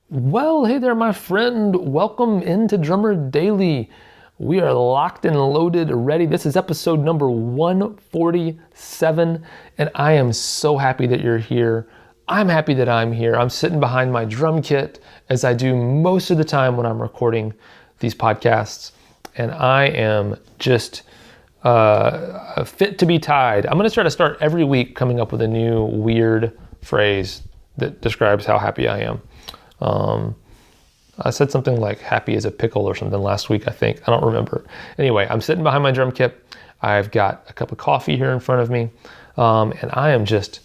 Well, hey there, my friend. Welcome into Drummer Daily. We are locked and loaded, ready. This is episode number 147, and I am so happy that you're here. I'm happy that I'm here. I'm sitting behind my drum kit as I do most of the time when I'm recording these podcasts, and I am just fit to be tied. I'm going to try to start every week coming up with a new weird phrase that describes how happy I am. I said something like happy as a pickle or something last week, I think. I don't remember. Anyway, I'm sitting behind my drum kit. I've got a cup of coffee here in front of me. And I am just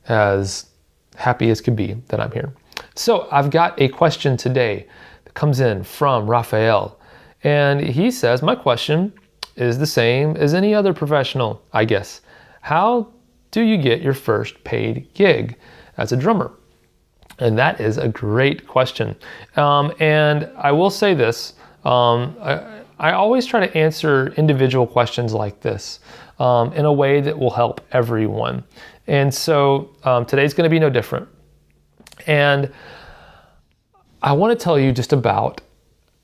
as happy as could be that I'm here. So I've got a question today that comes in from Raphael. And he says, my question is the same as any other professional, I guess. How do you get your first paid gig as a drummer? And that is a great question. And I will say this, I always try to answer individual questions like this in a way that will help everyone. And so today's going to be no different. And I want to tell you just about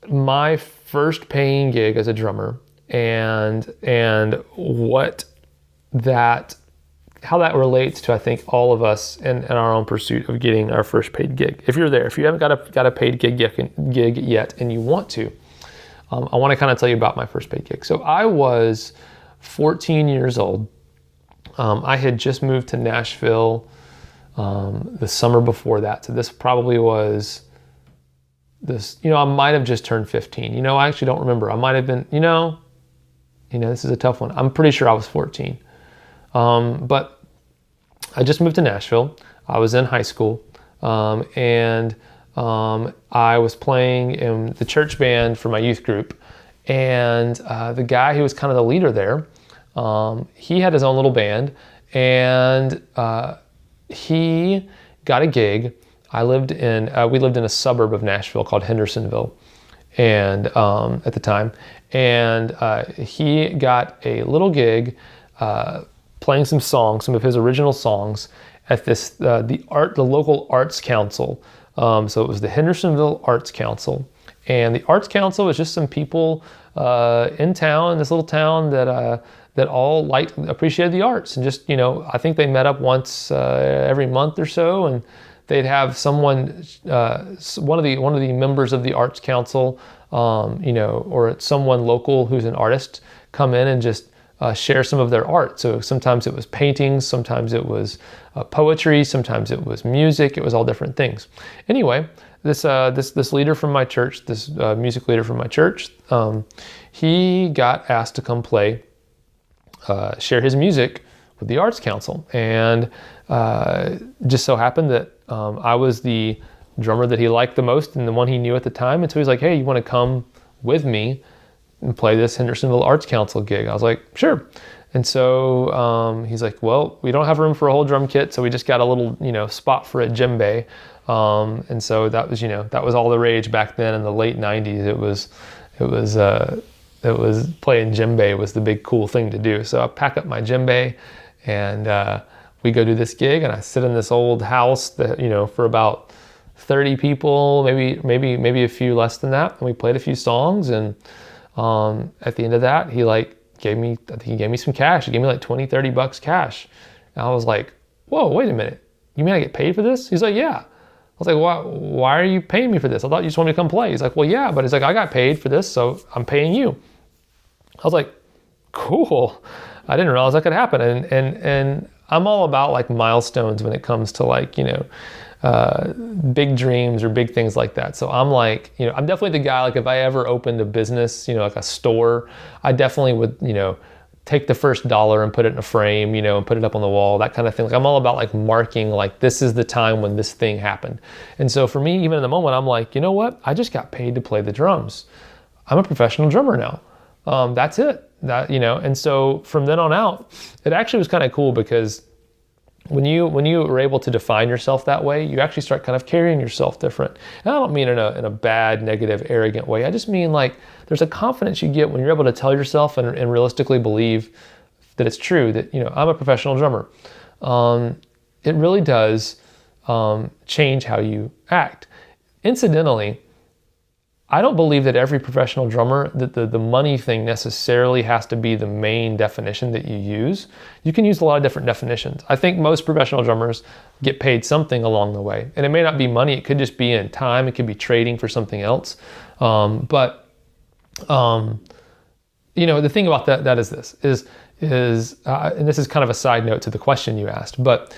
my first paying gig as a drummer and how that relates to, I think, all of us in our own pursuit of getting our first paid gig. If you're there, if you haven't got a paid gig yet and you want to, I want to kind of tell you about my first paid gig. So I was 14 years old. I had just moved to Nashville the summer before that. So this probably was I might have just turned 15. I actually don't remember. I might have been, this is a tough one. I'm pretty sure I was 14. But I just moved to Nashville. I was in high school, and I was playing in the church band for my youth group. And the guy who was kind of the leader there, he had his own little band, and he got a gig. We lived in a suburb of Nashville called Hendersonville, and at the time, and he got a little gig. Playing some of his original songs at the local arts council. So it was the Hendersonville Arts Council, and the Arts Council was just some people in this little town that all appreciated the arts, and just I think they met up once every month or so, and they'd have someone, one of the members of the Arts Council, or someone local who's an artist, come in and just share some of their art. So sometimes it was paintings, sometimes it was poetry, sometimes it was music. It was all different things. Anyway, this leader from my church, this music leader from my church, he got asked to come share his music with the Arts Council, and just so happened that I was the drummer that he liked the most and the one he knew at the time. And so he's like, "Hey, you want to come with me and play this Hendersonville Arts Council gig?" I was like, "Sure." And so he's like, "Well, we don't have room for a whole drum kit, so we just got a little, spot for a djembe." And so that was all the rage back then in the late '90s. It was playing djembe was the big cool thing to do. So I pack up my djembe, and we go do this gig, and I sit in this old house that for about 30 people, maybe a few less than that, and we played a few songs. And at the end of that, he gave me some cash. He gave me like $20-$30 cash. And I was like, "Whoa, wait a minute. You mean I get paid for this?" He's like, "Yeah." I was like, "Why are you paying me for this? I thought you just wanted me to come play." He's like, "Well, yeah, but he's like, I got paid for this, so I'm paying you." I was like, "Cool." I didn't realize that could happen. And I'm all about milestones when it comes to big dreams or big things like that. So I'm I'm definitely the guy, if I ever opened a business, like a store, I definitely would, take the first dollar and put it in a frame, and put it up on the wall, that kind of thing. I'm all about marking, this is the time when this thing happened. And so for me, even in the moment, I'm like, you know what? I just got paid to play the drums. I'm a professional drummer now. That's it. And so from then on out, it actually was kind of cool because when you are able to define yourself that way, you actually start kind of carrying yourself different. And I don't mean in a bad, negative, arrogant way. I just mean there's a confidence you get when you're able to tell yourself and realistically believe that it's true that I'm a professional drummer. It really does change how you act. Incidentally, I don't believe that every professional drummer, that the money thing necessarily has to be the main definition that you use. You can use a lot of different definitions. I think most professional drummers get paid something along the way. And it may not be money, it could just be in time, it could be trading for something else. The thing about that is this, and this is kind of a side note to the question you asked, but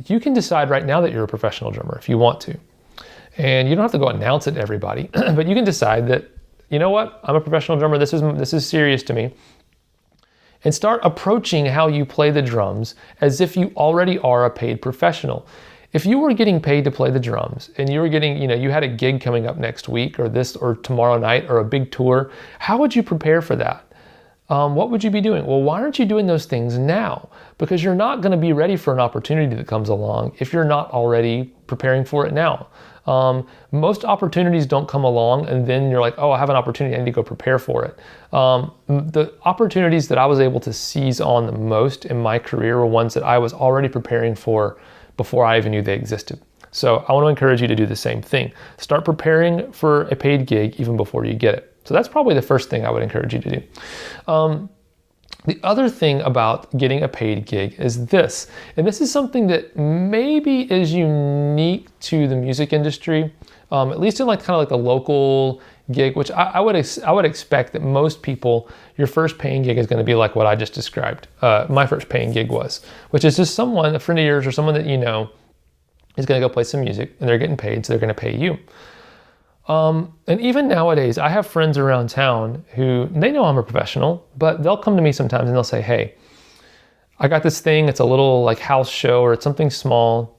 you can decide right now that you're a professional drummer if you want to. And you don't have to go announce it to everybody, but you can decide that, you know what, I'm a professional drummer, this is serious to me. And start approaching how you play the drums as if you already are a paid professional. If you were getting paid to play the drums and you were getting, you had a gig coming up next week or this or tomorrow night or a big tour, how would you prepare for that? What would you be doing? Well, why aren't you doing those things now? Because you're not going to be ready for an opportunity that comes along if you're not already preparing for it now. Most opportunities don't come along and then you're like, oh, I have an opportunity, I need to go prepare for it. The opportunities that I was able to seize on the most in my career were ones that I was already preparing for before I even knew they existed. So I want to encourage you to do the same thing. Start preparing for a paid gig even before you get it. So that's probably the first thing I would encourage you to do. The other thing about getting a paid gig is this, and this is something that maybe is unique to the music industry, at least in kind of the local gig, which I would expect that most people, your first paying gig is going to be like what I just described. My first paying gig was, which is just a friend of yours or someone that you know is going to go play some music and they're getting paid, so they're going to pay you. And even nowadays, I have friends around town who, they know I'm a professional, but they'll come to me sometimes and they'll say, hey, I got this thing, it's a little house show or it's something small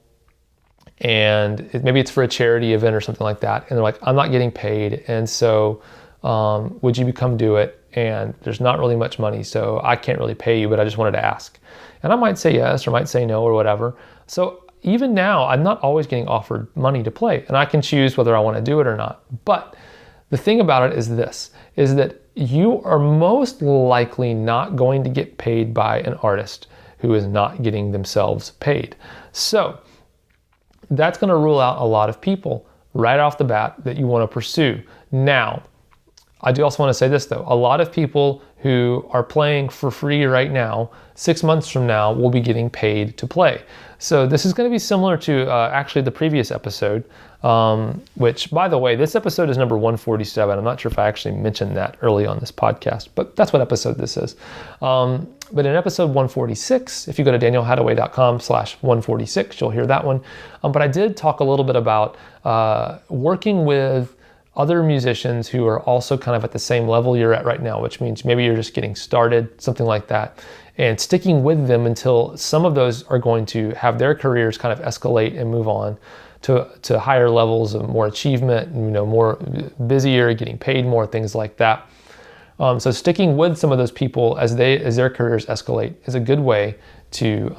and maybe it's for a charity event or something like that. And they're like, I'm not getting paid. And so, would you come do it? And there's not really much money, so I can't really pay you, but I just wanted to ask. And I might say yes or might say no or whatever. So even now, I'm not always getting offered money to play, and I can choose whether I want to do it or not. But the thing about it is this, is that you are most likely not going to get paid by an artist who is not getting themselves paid. So that's going to rule out a lot of people right off the bat that you want to pursue. Now, I do also want to say this though, a lot of people who are playing for free right now, 6 months from now, will be getting paid to play. So this is going to be similar to actually the previous episode, which, by the way, this episode is number 147. I'm not sure if I actually mentioned that early on this podcast, but that's what episode this is. But in episode 146, if you go to danielhadaway.com/146, you'll hear that one. But I did talk a little bit about working with other musicians who are also kind of at the same level you're at right now, which means maybe you're just getting started, something like that, and sticking with them until some of those are going to have their careers kind of escalate and move on to higher levels of more achievement, more busier, getting paid more, things like that. So sticking with some of those people as their careers escalate is a good way to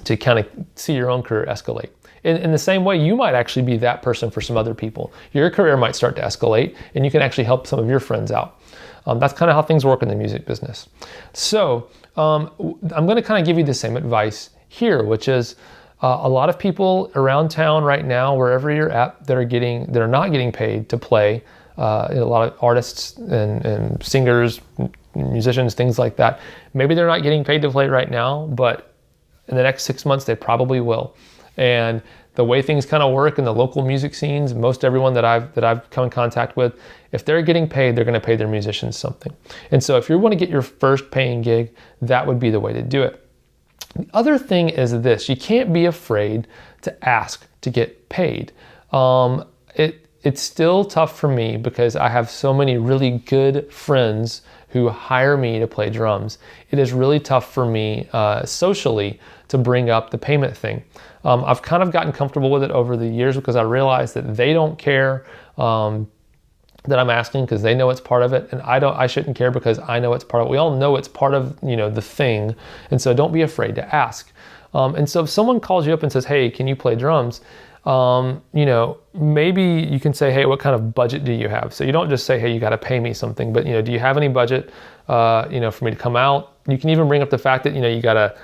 kind of see your own career escalate. In the same way, you might actually be that person for some other people. Your career might start to escalate and you can actually help some of your friends out. That's kind of how things work in the music business. So I'm going to kind of give you the same advice here, which is a lot of people around town right now, wherever you're at, that are not getting paid to play. A lot of artists and singers, musicians, things like that. Maybe they're not getting paid to play right now, but in the next 6 months, they probably will. And the way things kind of work in the local music scenes, most everyone that I've come in contact with, if they're getting paid, they're going to pay their musicians something. And so if you want to get your first paying gig, that would be the way to do it. The other thing is this, you can't be afraid to ask to get paid. It's still tough for me because I have so many really good friends who hire me to play drums. It is really tough for me socially to bring up the payment thing. I've kind of gotten comfortable with it over the years because I realize that they don't care that I'm asking because they know it's part of it, and I shouldn't care because I know it's part of it. We all know it's part of the thing, and so don't be afraid to ask. And so if someone calls you up and says, "Hey, can you play drums?" Maybe you can say, "Hey, what kind of budget do you have?" So you don't just say, "Hey, you got to pay me something," but do you have any budget, for me to come out? You can even bring up the fact that you got to,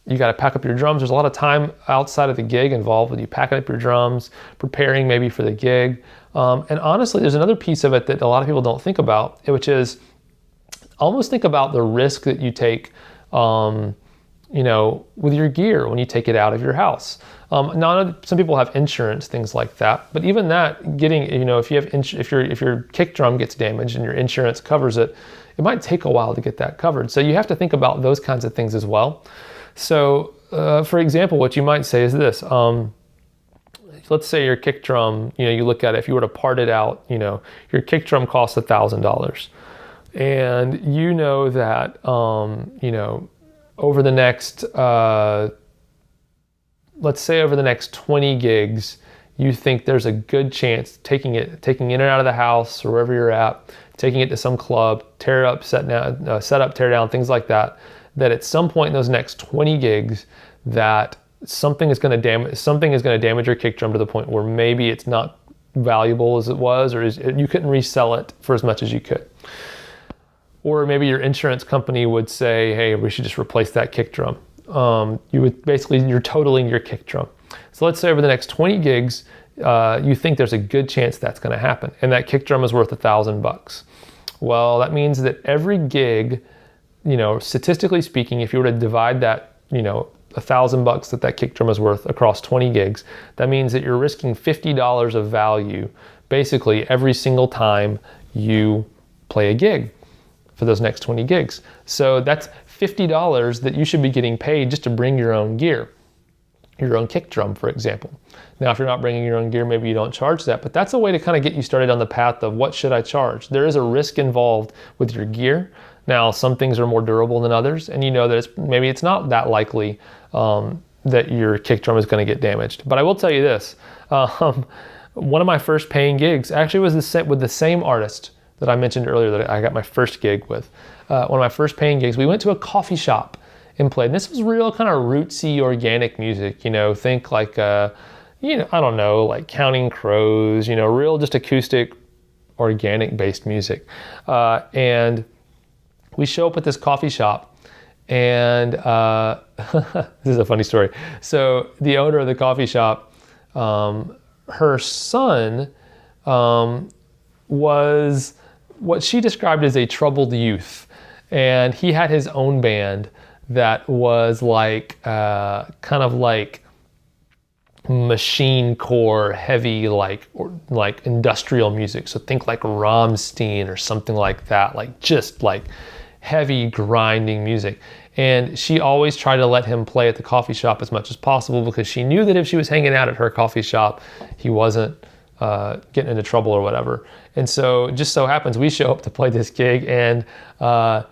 You got to pack up your drums. There's a lot of time outside of the gig involved with you packing up your drums, preparing maybe for the gig. And honestly, there's another piece of it that a lot of people don't think about, which is almost think about the risk that you take, with your gear when you take it out of your house. Now, some people have insurance, things like that, but even that, getting, if you have, if your kick drum gets damaged and your insurance covers it, it might take a while to get that covered. So you have to think about those kinds of things as well. So, for example, what you might say is this. Let's say your kick drum, you look at it, if you were to part it out, your kick drum costs $1,000. And you know that, over the next, let's say over the next 20 gigs, you think there's a good chance taking in and out of the house or wherever you're at, taking it to some club, tear up, set up, tear down, things like that, that at some point in those next 20 gigs, that something is going to damage your kick drum to the point where maybe it's not valuable as it was, or you couldn't resell it for as much as you could. Or maybe your insurance company would say, hey, we should just replace that kick drum. You're totaling your kick drum. So let's say over the next 20 gigs, you think there's a good chance that's going to happen, and that kick drum is worth $1,000. Well, that means that every gig, statistically speaking, if you were to divide that, $1,000 that kick drum is worth across 20 gigs, that means that you're risking $50 of value basically every single time you play a gig for those next 20 gigs. So that's $50 that you should be getting paid just to bring your own gear, your own kick drum, for example. Now, if you're not bringing your own gear, maybe you don't charge that, but that's a way to kind of get you started on the path of what should I charge? There is a risk involved with your gear. Now, some things are more durable than others, and that maybe it's not that likely that your kick drum is going to get damaged. But I will tell you this, one of my first paying gigs actually was with the same artist that I mentioned earlier that I got my first gig with. One of my first paying gigs, we went to a coffee shop and played. And this was real kind of rootsy, organic music, think like, I don't know, like Counting Crows, real just acoustic, organic based music. And we show up at this coffee shop, and this is a funny story. So the owner of the coffee shop, her son was what she described as a troubled youth. And he had his own band that was like, kind of like machine core, heavy, like industrial music. So think like Rammstein or something like that, like just like heavy grinding music. And she always tried to let him play at the coffee shop as much as possible because she knew that if she was hanging out at her coffee shop, he wasn't getting into trouble or whatever. And so just so happens we show up to play this gig, and her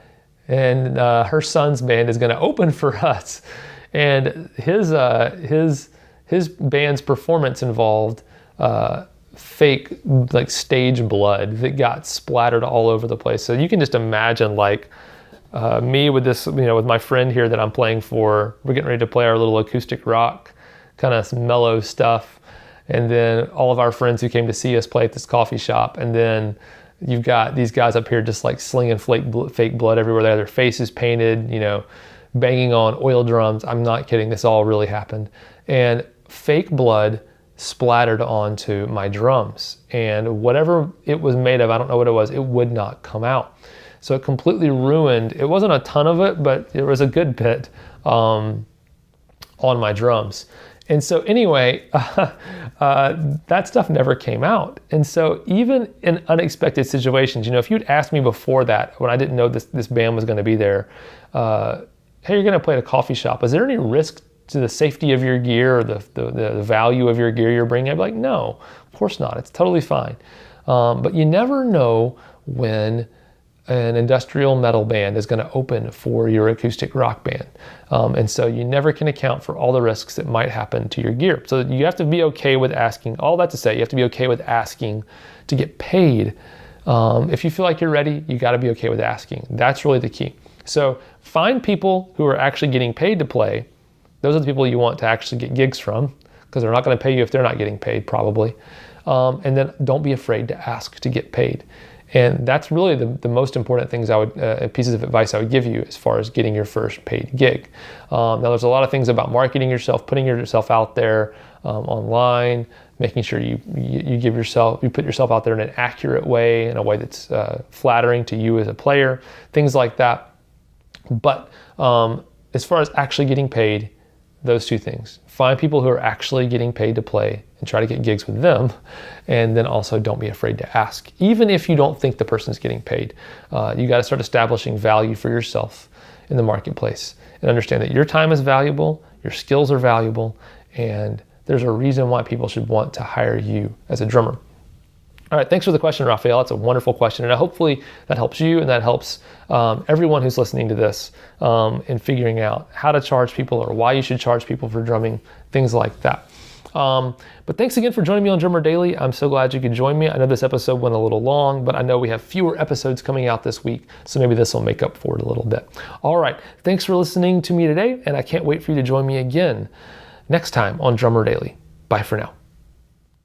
son's band is going to open for us. And his band's performance involved fake like stage blood that got splattered all over the place. So you can just imagine like me with this, with my friend here that I'm playing for. We're getting ready to play our little acoustic rock, kind of mellow stuff. And then all of our friends who came to see us play at this coffee shop. And then you've got these guys up here just like slinging fake blood everywhere. They have their faces painted, banging on oil drums. I'm not kidding. This all really happened. And fake blood splattered onto my drums. And whatever it was made of, I don't know what it was, it would not come out. So it completely ruined, it wasn't a ton of it, but there was a good bit on my drums. And so anyway, that stuff never came out. And so even in unexpected situations, if you'd asked me before that, when I didn't know this band was going to be there, hey, you're going to play at a coffee shop, is there any risk to the safety of your gear or the value of your gear you're bringing? I'd be like, no, of course not. It's totally fine. But you never know when an industrial metal band is going to open for your acoustic rock band. And so you never can account for all the risks that might happen to your gear. So you have to be okay with asking, all that to say, you have to be okay with asking to get paid. If you feel like you're ready, you got to be okay with asking. That's really the key. So find people who are actually getting paid to play. Those are the people you want to actually get gigs from, because they're not going to pay you if they're not getting paid, probably. And then don't be afraid to ask to get paid. And that's really the most important things pieces of advice I would give you as far as getting your first paid gig. Now there's a lot of things about marketing yourself, putting yourself out there online, making sure you put yourself out there in an accurate way, in a way that's flattering to you as a player, things like that. But as far as actually getting paid, those two things. Find people who are actually getting paid to play and try to get gigs with them. And then also don't be afraid to ask. Even if you don't think the person's getting paid, you got to start establishing value for yourself in the marketplace and understand that your time is valuable, your skills are valuable, and there's a reason why people should want to hire you as a drummer. All right, thanks for the question, Raphael. That's a wonderful question, and hopefully that helps you and that helps everyone who's listening to this in figuring out how to charge people or why you should charge people for drumming, things like that. But thanks again for joining me on Drummer Daily. I'm so glad you could join me. I know this episode went a little long, but I know we have fewer episodes coming out this week, so maybe this will make up for it a little bit. All right, thanks for listening to me today, and I can't wait for you to join me again next time on Drummer Daily. Bye for now.